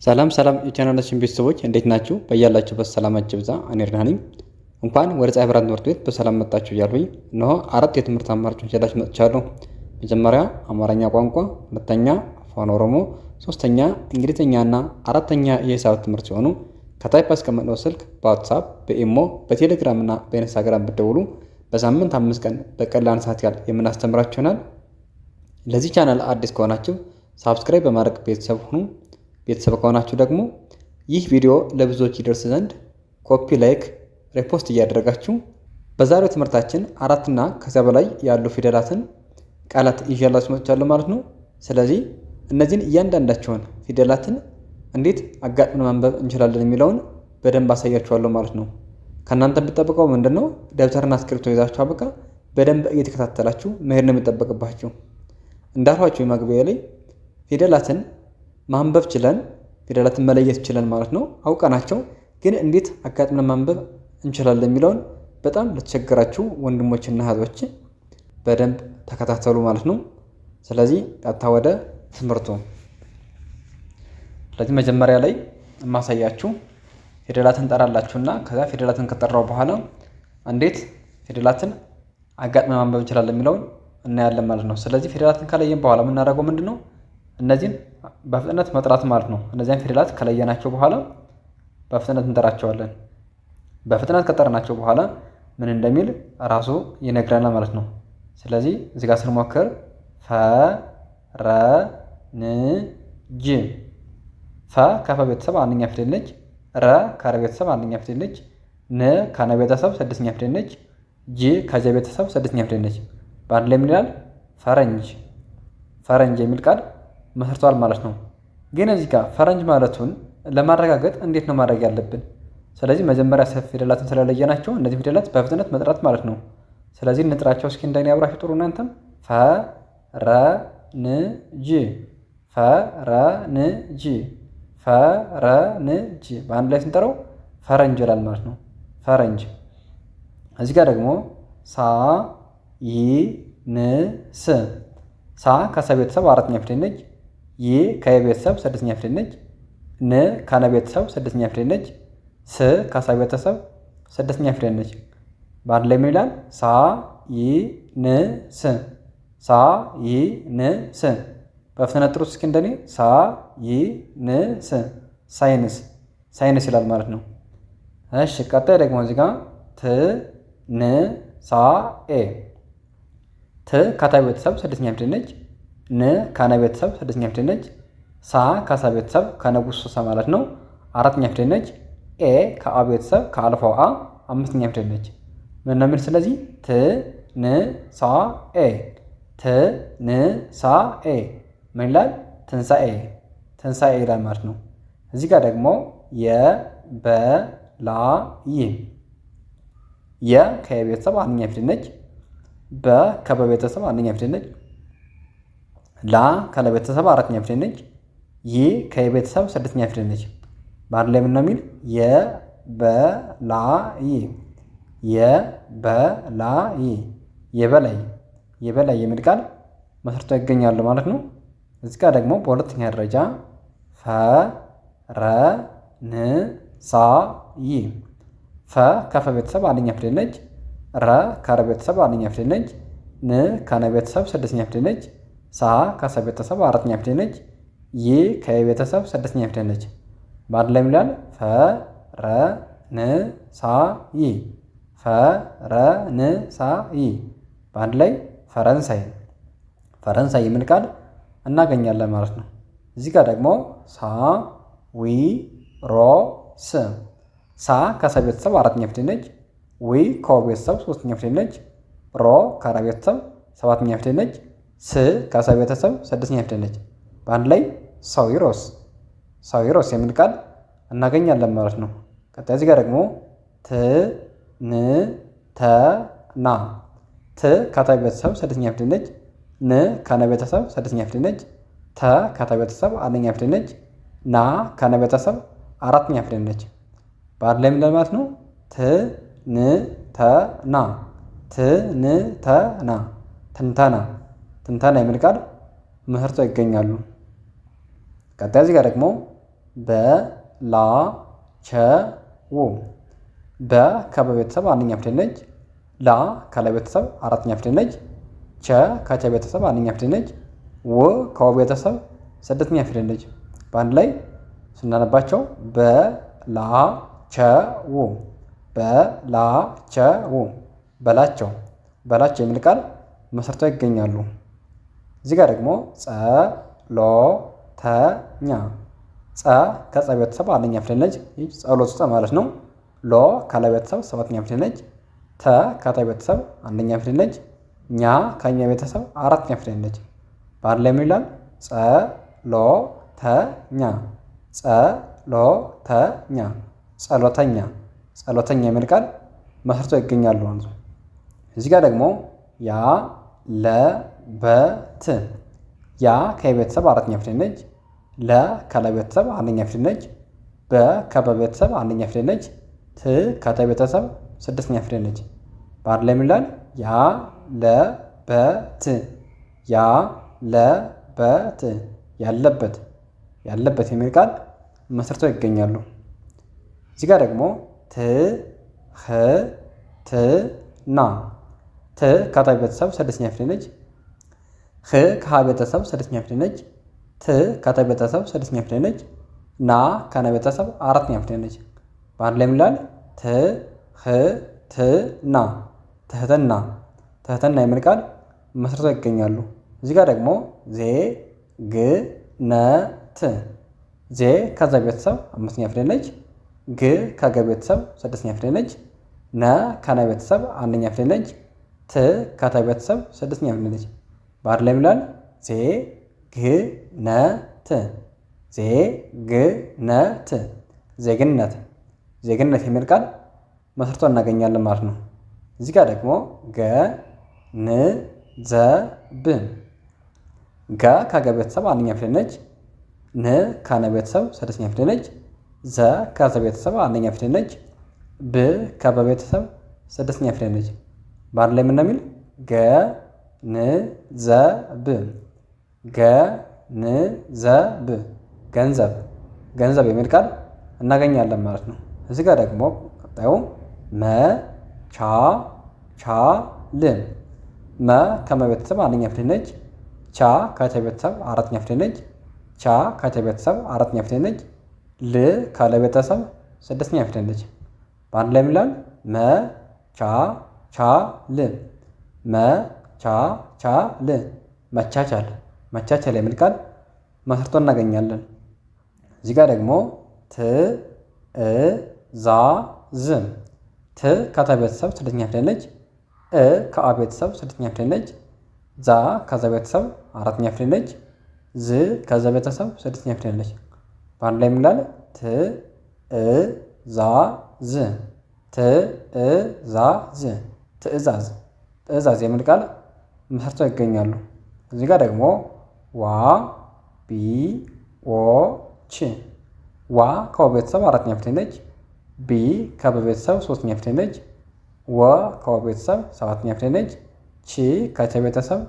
ሰላም የቻናላችን ቤተሰቦች እንዴት ናችሁ? በያላችሁበት ሰላማችሁ ይብዛ። እኔ ደህና ነኝ። እንኳን ወደ ፀሐይ ብርሃን ትምህርት ቤት በሰላም መጣችሁ እያልኩኝ እነሆ 4 የትምህርት አማራጮችን ይዤላችሁ መጥቻለሁ። መጀመሪያ አማርኛ ቋንቋ፣ ሁለተኛ አፋን ኦሮሞ፣ ሶስተኛ እንግሊዝኛና አራተኛ የሂሳብ ትምህርት ሲሆኑ ከታች ባስቀመጥነው ስልክ በዋትሳፕ በኢሞ በቴሌግራም እና በኢንስታግራም ብትደውሉ በሳምንት 5 ቀን በቀላል ሰዓት ያህል የምናስተምራችሁ ይሆናል። ለዚህ ቻናል አዲስ ከሆናችሁ ሳብስክራይብ በማድረግ ቤተሰብ ሁኑ። ቤተሰብ ከሆናችሁ ደግሞ ይህ ቪዲዮ ለብዙዎች ይደርስ ዘንድ ኮፒ፣ ላይክ፣ ሪፖስት እያደረጋችሁ በዛሬው ትምህርታችን 4 እና ከዚያ በላይ ያሉ ፊደላትን ቃላት ይዤላችሁ መጥቻለሁ ማለት ነው። ስለዚህ እነዚህን እያንዳንዳቸውን ፊደላትን እንዴት አጋጥመን ማንበብ እንችላለን የሚለውን በደንብ አሳያችኋለሁ ማለት ነው። ከእናንተ የሚጠበቀው ምንድነው? ደብተርና እስክሪብቶ ይዛችሁ በቃ በደንብ እየተከታተላችሁ መሄድ ነው የሚጠበቅባችሁ። እንዳልኋችሁ የመግቢያ ላይ ፊደላትን ማንበብ ችለን ፊደላትን መለየት ችለን ማለት ነው አውቀናቸው፣ ግን እንዴት አጋጥመን ማንበብ እንችላለን የሚለውን በጣም ለተቸገራችሁ ወንድሞችና እህቶች በደንብ ተከታተሉ ማለት ነው። ስለዚህ ቀጥታ ወደ ትምህርቱ። ስለዚህ መጀመሪያ ላይ የማሳያችሁ ፊደላትን ጠራላችሁና ከዛ ፊደላትን ከጠራው በኋላ እንዴት ፊደላትን አጋጥመን ማንበብ እንችላለን የሚለውን እናያለን ማለት ነው። ስለዚህ ፊደላትን ከለየን በኋላ የምናደርገው ምንድነው? እነዚህን በፍጥነት መጥራት ማለት ነው። እነዚያን ፊደላት ከለየናቸው በኋላ በፍጥነት እንጠራቸዋለን። በፍጥነት ከጠራናቸው በኋላ ምን እንደሚል ራሱ ይነግረናል ማለት ነው። ስለዚህ እዚህ ጋር ስንሞክር ፈ ረ ን ጅ። ፈ ከፈ ቤተሰብ አንደኛ ፊደል ነች። ረ ከረ ቤተሰብ አንደኛ ፊደል ነች። ን ከነ ቤተሰብ ስድስተኛ ፊደል ነች። ጅ ከጀ ቤተሰብ ስድስተኛ ፊደል ነች። በአንድ ላይ ምን ይላል? ፈረንጅ። ፈረንጅ የሚል ቃል መስርቷል ማለት ነው። ግን እዚህ ጋር ፈረንጅ ማለቱን ለማረጋገጥ እንዴት ነው ማድረግ ያለብን? ስለዚህ መጀመሪያ ሰፊ ፊደላትን ስለለየናቸው እነዚህ ፊደላት በፍጥነት መጥራት ማለት ነው። ስለዚህ እንጥራቸው እስኪ እንደኔ አብራችሁ ጥሩ። እናንተም ፈ ረ ን ጅ፣ ፈ ረ ን ጅ፣ ፈ ረ ን ጅ። በአንድ ላይ ስንጠራው ፈረንጅ ይላል ማለት ነው። ፈረንጅ። እዚህ ጋር ደግሞ ሳ ይ ን ስ። ሳ ከሰ ቤተሰብ አራተኛ ፊደል ነች። ይ ከየ ቤተሰብ ስድስተኛ ፊደል ነች። ን ከነ ቤተሰብ ስድስተኛ ፊደል ነች። ስ ከሰ ቤተሰብ ስድስተኛ ፊደል ነች። በአንድ ላይ ምን ይላል? ሳ ይ ን ስ፣ ሳ ይ ን ስ። በፍጥነት ጥሩት እስኪ እንደኔ ሳ ይ ን ስ፣ ሳይንስ። ሳይንስ ይላል ማለት ነው። እሺ ቀጣይ ደግሞ እዚህ ጋር ት ን ሳ ኤ። ት ከተ ቤተሰብ ስድስተኛ ፊደል ነች። ን ከነ ቤተሰብ ስድስተኛ ፊደል ነች። ሳ ከሰ ቤተሰብ ከነጉስ ሶሳ ማለት ነው አራተኛ ፊደል ነች። ኤ ከአ ቤተሰብ ከአልፋው አ አምስተኛ ፊደል ነች። ምን ነው የሚል? ስለዚህ ት ን ሳ ኤ፣ ት ን ሳ ኤ ምን ይላል? ትንሳኤ። ትንሳኤ ይላል ማለት ነው። እዚህ ጋር ደግሞ የ በ ላ ይ። የ ከየ ቤተሰብ አንደኛ ፊደል ነች። በ ከበ ቤተሰብ አንደኛ ፊደል ነች። ላ ከለ ቤተሰብ አራተኛ ፊደል ነች። ይ ከየ ቤተሰብ ስድስተኛ ፊደል ነች። በአንድ ላይ ምን ነው የሚል? የበላይ። የበላይ፣ የበላይ፣ የበላይ የሚል ቃል መስርተው ይገኛሉ ማለት ነው። እዚህ ጋር ደግሞ በሁለተኛ ደረጃ ፈ ረ ን ሳ ይ። ፈ ከፈ ቤተሰብ አንደኛ ፊደል ነች። ረ ከረ ቤተሰብ አንደኛ ፊደል ነች። ን ከነ ቤተሰብ ስድስተኛ ፊደል ነች። ሳ ከሰ ቤተሰብ አራተኛ ፊደል ነች። ይ ከየ ቤተሰብ ስድስተኛ ፊደል ነች። በአንድ ላይ ምን ይላል? ፈ ረ ን ሳ ይ፣ ፈ ረ ን ሳ ይ። በአንድ ላይ ፈረንሳይ። ፈረንሳይ የሚል ቃል እናገኛለን ማለት ነው። እዚህ ጋር ደግሞ ሳ ዊ ሮ ስ። ሳ ከሰ ቤተሰብ አራተኛ ፊደል ነች። ዊ ከወ ቤተሰብ ሶስተኛ ፊደል ነች። ሮ ከረ ቤተሰብ ሰባተኛ ፊደል ነች። ስ ከሰ ቤተሰብ ስድስተኛ ፊደል ነች። በአንድ ላይ ሳዊሮስ። ሳዊሮስ የሚል ቃል እናገኛለን ማለት ነው። ቀጣይ እዚህ ጋር ደግሞ ት ን ተ ና። ት ከተ ቤተሰብ ስድስተኛ ፊደል ነች። ን ከነ ቤተሰብ ስድስተኛ ፊደል ነች። ተ ከተ ቤተሰብ አንደኛ ፊደል ነች። ና ከነ ቤተሰብ አራተኛ ፊደል ነች። በአንድ ላይ ምን ማለት ነው? ት ን ተ ና፣ ት ን ተ ና፣ ትንተና። ትንተና የሚል ቃል መስርተው ይገኛሉ። ቀጣይ እዚህ ጋር ደግሞ በላቸው። በ ከበ ቤተሰብ አንደኛ ፊደል ነች። ላ ከለ ቤተሰብ አራተኛ ፊደል ነች። ቸ ከቸ ቤተሰብ አንደኛ ፊደል ነች። ው ከወ ቤተሰብ ስድስተኛ ፊደል ነች። በአንድ ላይ ስናነባቸው በላቸው በላቸው በላቸው በላቸው የሚል ቃል መስርተው ይገኛሉ። እዚህ ጋር ደግሞ ጸሎተኛ ጸ ከጸ ቤተሰብ አንደኛ ፊደል ነች። ይህ ጸሎት ጸ ማለት ነው። ሎ ከለ ቤተሰብ ሰባተኛ ፊደል ነች። ተ ከተ ቤተሰብ አንደኛ ፊደል ነች። ኛ ከኛ ቤተሰብ አራተኛ ፊደል ነች። በአንድ ላይ ምን ይላል? ጸሎተኛ ጸሎተኛ ጸሎተኛ ጸሎተኛ የሚል ቃል መስርተው ይገኛሉ። እዚህ ጋር ደግሞ ያለበት ያ ከቤተሰብ አራተኛ ፊደል ነች። ለ ከለ ቤተሰብ አንደኛ ፊደል ነች። በ ከበ ቤተሰብ አንደኛ ፊደል ነች። ት ከተ ቤተሰብ ስድስተኛ ፊደል ነች። በአንድ ላይ ምን ይላል? ያለበት ያለበት ያለበት ያለበት የሚል ቃል መስርተው ይገኛሉ። እዚህ ጋር ደግሞ ትህትና ት ከተ ቤተሰብ ስድስተኛ ፊደል ነች። ህ ከሀ ቤተሰብ ስድስተኛ ፊደል ነች። ት ከተ ቤተሰብ ስድስተኛ ፊደል ነች። ና ከነ ቤተሰብ አራተኛ ፊደል ነች። በአንድ ላይ ምን ይላል? ትህትና ትህትና ትህትና የሚል ቃል መስርተው ይገኛሉ። እዚህ ጋር ደግሞ ዜግነት ዜ ከዘ ቤተሰብ አምስተኛ ፊደል ነች። ግ ከገ ቤተሰብ ስድስተኛ ፊደል ነች። ነ ከነ ቤተሰብ አንደኛ ፊደል ነች። ት ከተ ቤተሰብ ስድስተኛ ፊደል ነች። በአንድ ላይ ምን ይላል? ዜግነት ዜግነት ዜግነት ዜግነት የሚል ቃል መስርቶ እናገኛለን ማለት ነው። እዚህ ጋር ደግሞ ገንዘብ ገ ከገ ቤተሰብ አንደኛ ፊደል ነች። ን ከነ ቤተሰብ ስድስተኛ ፊደል ነች። ዘ ከዘ ቤተሰብ አንደኛ ፊደል ነች። ብ ከበ ቤተሰብ ስድስተኛ ፊደል ነች። በአንድ ላይ ምን ነው የሚል? ገንዘብ ገንዘብ ገንዘብ ገንዘብ የሚል ቃል እናገኛለን ማለት ነው። እዚህ ጋር ደግሞ ቀጣዩ መቻቻል መ ከመ ቤተሰብ አንደኛ ፊደል ነች። ቻ ከቸ ቤተሰብ አራተኛ ፊደል ነች። ቻ ከቸ ቤተሰብ አራተኛ ፊደል ነች። ል ካለ ቤተሰብ ስድስተኛ ፊደል ነች። በአንድ ላይ የሚላል? መቻቻል መቻቻል መቻቻል መቻቻል የሚል ቃል መስርቶ እናገኛለን። እዚህ ጋር ደግሞ ትእዛዝ ት ከተ ቤተሰብ ስድስተኛ ፊደል ነች። እ ከአ ቤተሰብ ስድስተኛ ፊደል ነች። ዛ ከዘ ቤተሰብ አራተኛ ፊደል ነች። ዝ ከዘ ቤተሰብ ስድስተኛ ፊደል ነች። በአንድ ላይ ምን ይላል? ትእዛዝ ትእዛዝ ትእዛዝ ትእዛዝ የሚል ቃል መስርተው ይገኛሉ። እዚህ ጋር ደግሞ ዋቢዎች ዋ ከወ ቤተሰብ አራተኛ ፊደል ነች። ቢ ከበ ቤተሰብ ሶስተኛ ፊደል ነች። ወ ከወ ቤተሰብ ሰባተኛ ፊደል ነች። ቺ ከቸ ቤተሰብ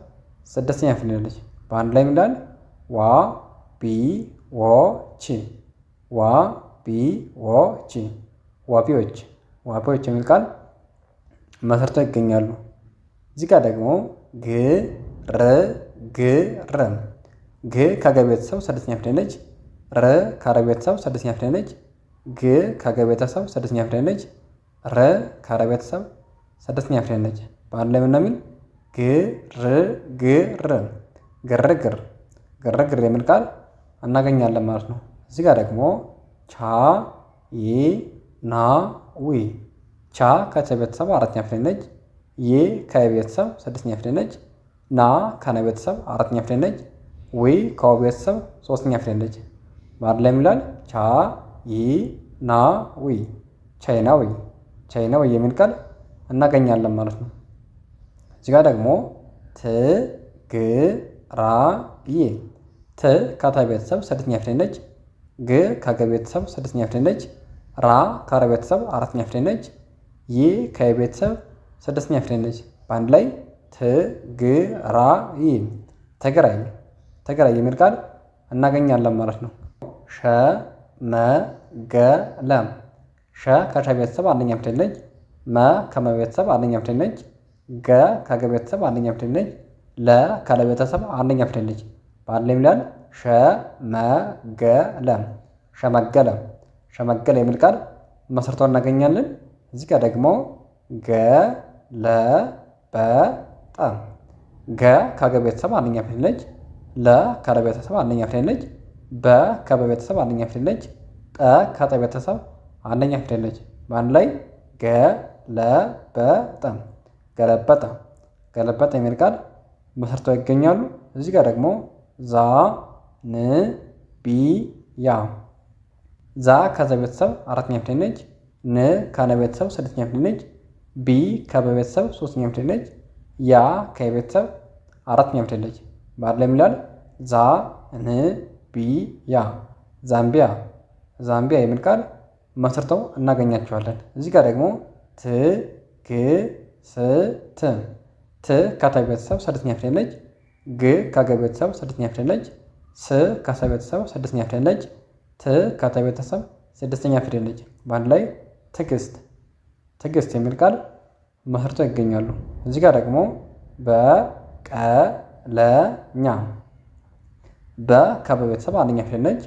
ስድስተኛ ፊደል ነች። በአንድ ላይ ምን ይላል? ዋቢዎች ዋቢዎች ዋቢዎች ዋቢዎች የሚል ቃል መስርተው ይገኛሉ። እዚህ ጋር ደግሞ ግርግር ግ ከገ ቤተሰብ ስድስተኛ ፊደል ነች። ር ከረ ቤተሰብ ስድስተኛ ፊደል ነች። ግ ከገ ቤተሰብ ስድስተኛ ፊደል ነች። ረ ከረ ቤተሰብ ስድስተኛ ፊደል ነች። በአንድ ላይ ምን ነው የሚል? ግርግር ግርግር ግርግር የሚል ቃል እናገኛለን ማለት ነው። እዚህ ጋር ደግሞ ቻይናዊ ቻ ከቸ ቤተሰብ አራተኛ ፊደል ነች። ይ ከየ ቤተሰብ ስድስተኛ ፊደል ነች። ና ከነ ቤተሰብ አራተኛ ፊደል ነች። ዊ ከወ ቤተሰብ ሶስተኛ ፊደል ነች። በአንድ ላይ ምን ይላል? ቻይናዊ ቻይናዊ ቻይናዊ የሚል ቃል እናገኛለን ማለት ነው። እዚህ ጋር ደግሞ ትግራይ ት ከተ ቤተሰብ ስድስተኛ ፊደል ነች። ግ ከገ ቤተሰብ ስድስተኛ ፊደል ነች። ራ ከረ ቤተሰብ አራተኛ ፊደል ነች። ይ ከየ ቤተሰብ ስድስተኛ ፊደል ነች። በአንድ ላይ ትግራይ ትግራይ ትግራይ የሚል ቃል እናገኛለን ማለት ነው። ሸመኔ ሸመገለ ሸ ከሸ ቤተሰብ አንደኛ ፊደል ነች። መ ከመ ቤተሰብ አንደኛ ፊደል ነች። ገ ከገ ቤተሰብ አንደኛ ፊደል ነች። ለ ከለ ቤተሰብ አንደኛ ፊደል ነች። በአንድ ላይ ይላል ሸመገለ ሸመገለ ሸመገለ የሚል ቃል መስርተው እናገኛለን። እዚህ ጋር ደግሞ ገለበጠ ገ ከገ ቤተሰብ አንደኛ ፊደል ነች። ለ ከለ ቤተሰብ አንደኛ ፊደል ነች። በ ከበ ቤተሰብ አንደኛ ፊደል ነች። ጠ ከጠ ቤተሰብ አንደኛ ፊደል ነች። በአንድ ላይ ገለበጠ ገለበጠ ገለበጠ የሚል ቃል መስርተው ይገኛሉ። እዚህ ጋር ደግሞ ዛንቢያ ዛ ከዘ ቤተሰብ አራተኛ ፊደል ነች። ን ከነ ቤተሰብ ስድስተኛ ፊደል ነች። ቢ ከበ ቤተሰብ ሶስተኛ ፊደል ነች። ያ ከቤተሰብ አራተኛ ፊደል ነች። በአንድ ላይ ይላል ዛንቢያ ዛምቢያ ዛምቢያ የሚል ቃል መስርተው እናገኛቸዋለን። እዚህ ጋር ደግሞ ትግስት ት ከተ ቤተሰብ ስድስተኛ ፊደል ነች። ግ ከገ ቤተሰብ ስድስተኛ ፊደል ነች። ስ ከሰ ቤተሰብ ስድስተኛ ፊደል ነች። ት ከተ ቤተሰብ ስድስተኛ ፊደል ነች። በአንድ ላይ ትዕግስት ትዕግስት የሚል ቃል መስርተው ይገኛሉ። እዚህ ጋር ደግሞ በቀለኛ በ ከበ ቤተሰብ አንደኛ ፊደል ነች።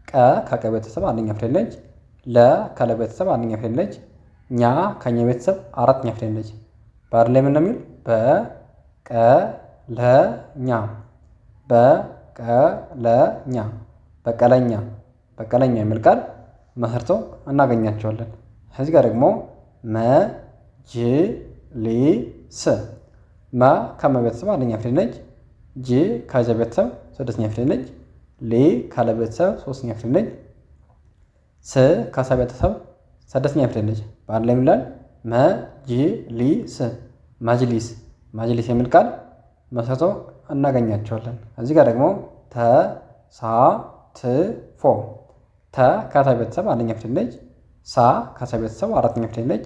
ቀ ከቀ ቤተሰብ አንደኛ ፊደል ነች። ለ ከለ ቤተሰብ አንደኛ ፊደል ነች። ኛ ከኛ ቤተሰብ አራተኛ ፊደል ነች። በአንድ ላይ ምን ነው የሚል በቀለኛ በቀለኛ በቀለኛ በቀለኛ የሚል ቃል መስርተው እናገኛቸዋለን። እዚህ ጋር ደግሞ መጅሊስ መ ከመ ቤተሰብ አንደኛ ፊደል ነች። ጅ ከዘ ቤተሰብ ስድስተኛ ፊደል ነች። ሊ ካለ ቤተሰብ ሶስተኛ ፊደል ነች። ስ ከሰ ቤተሰብ ስድስተኛ ፊደል ነች። በአንድ ላይ ይላል መጅሊስ መጅሊስ መጅሊስ የሚል ቃል መስርተው እናገኛቸዋለን። እዚህ ጋር ደግሞ ተሳትፎ ተ ከተ ቤተሰብ አንደኛ ፊደል ነች። ሳ ከሰ ቤተሰብ አራተኛ ፊደል ነች።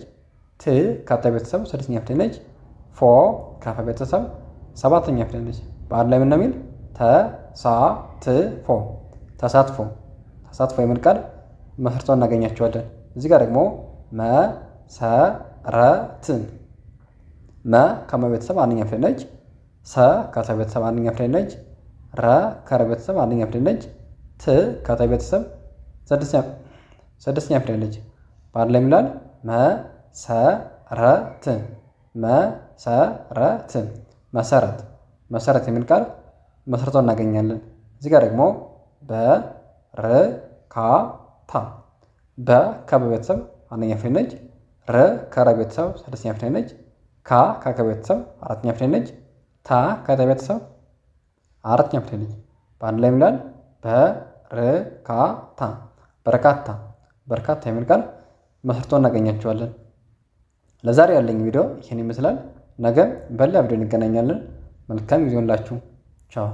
ት ከተ ቤተሰብ ስድስተኛ ፊደል ነች። ፎ ከፈ ቤተሰብ ሰባተኛ ፊደል ነች። በአንድ ላይ ምን ነው የሚል ተሳትፎ ተሳትፎ ተሳትፎ የሚል ቃል መስርተው እናገኛቸዋለን። እዚህ ጋር ደግሞ መሰረት መ ከመ ቤተሰብ አንደኛ ፊደል ነች። ሰ ከሰ ቤተሰብ አንደኛ ፊደል ነች። ረ ከረ ቤተሰብ አንደኛ ፊደል ነች። ት ከተ ቤተሰብ ስድስተኛ ፊደል ነች። በአንድ ላይ ይላል መሰረት መሰረት መሰረት መሰረት የሚል ቃል መስርተው እናገኛለን። እዚህ ጋር ደግሞ በርካታ በ ከበ ቤተሰብ አንደኛ ፊደል ነች። ረ ከረ ቤተሰብ ስድስተኛ ፊደል ነች። ካ ከከ ቤተሰብ አራተኛ ፊደል ነች። ታ ከተ ቤተሰብ አራተኛ ፊደል ነች። በአንድ ላይ ይላል በርካታ በርካታ በርካታ የሚል ቃል መስርተው እናገኛቸዋለን። ለዛሬ ያለኝ ቪዲዮ ይህን ይመስላል። ነገ በሌላ ቪዲዮ እንገናኛለን። መልካም ጊዜ ሁላችሁ ቻው።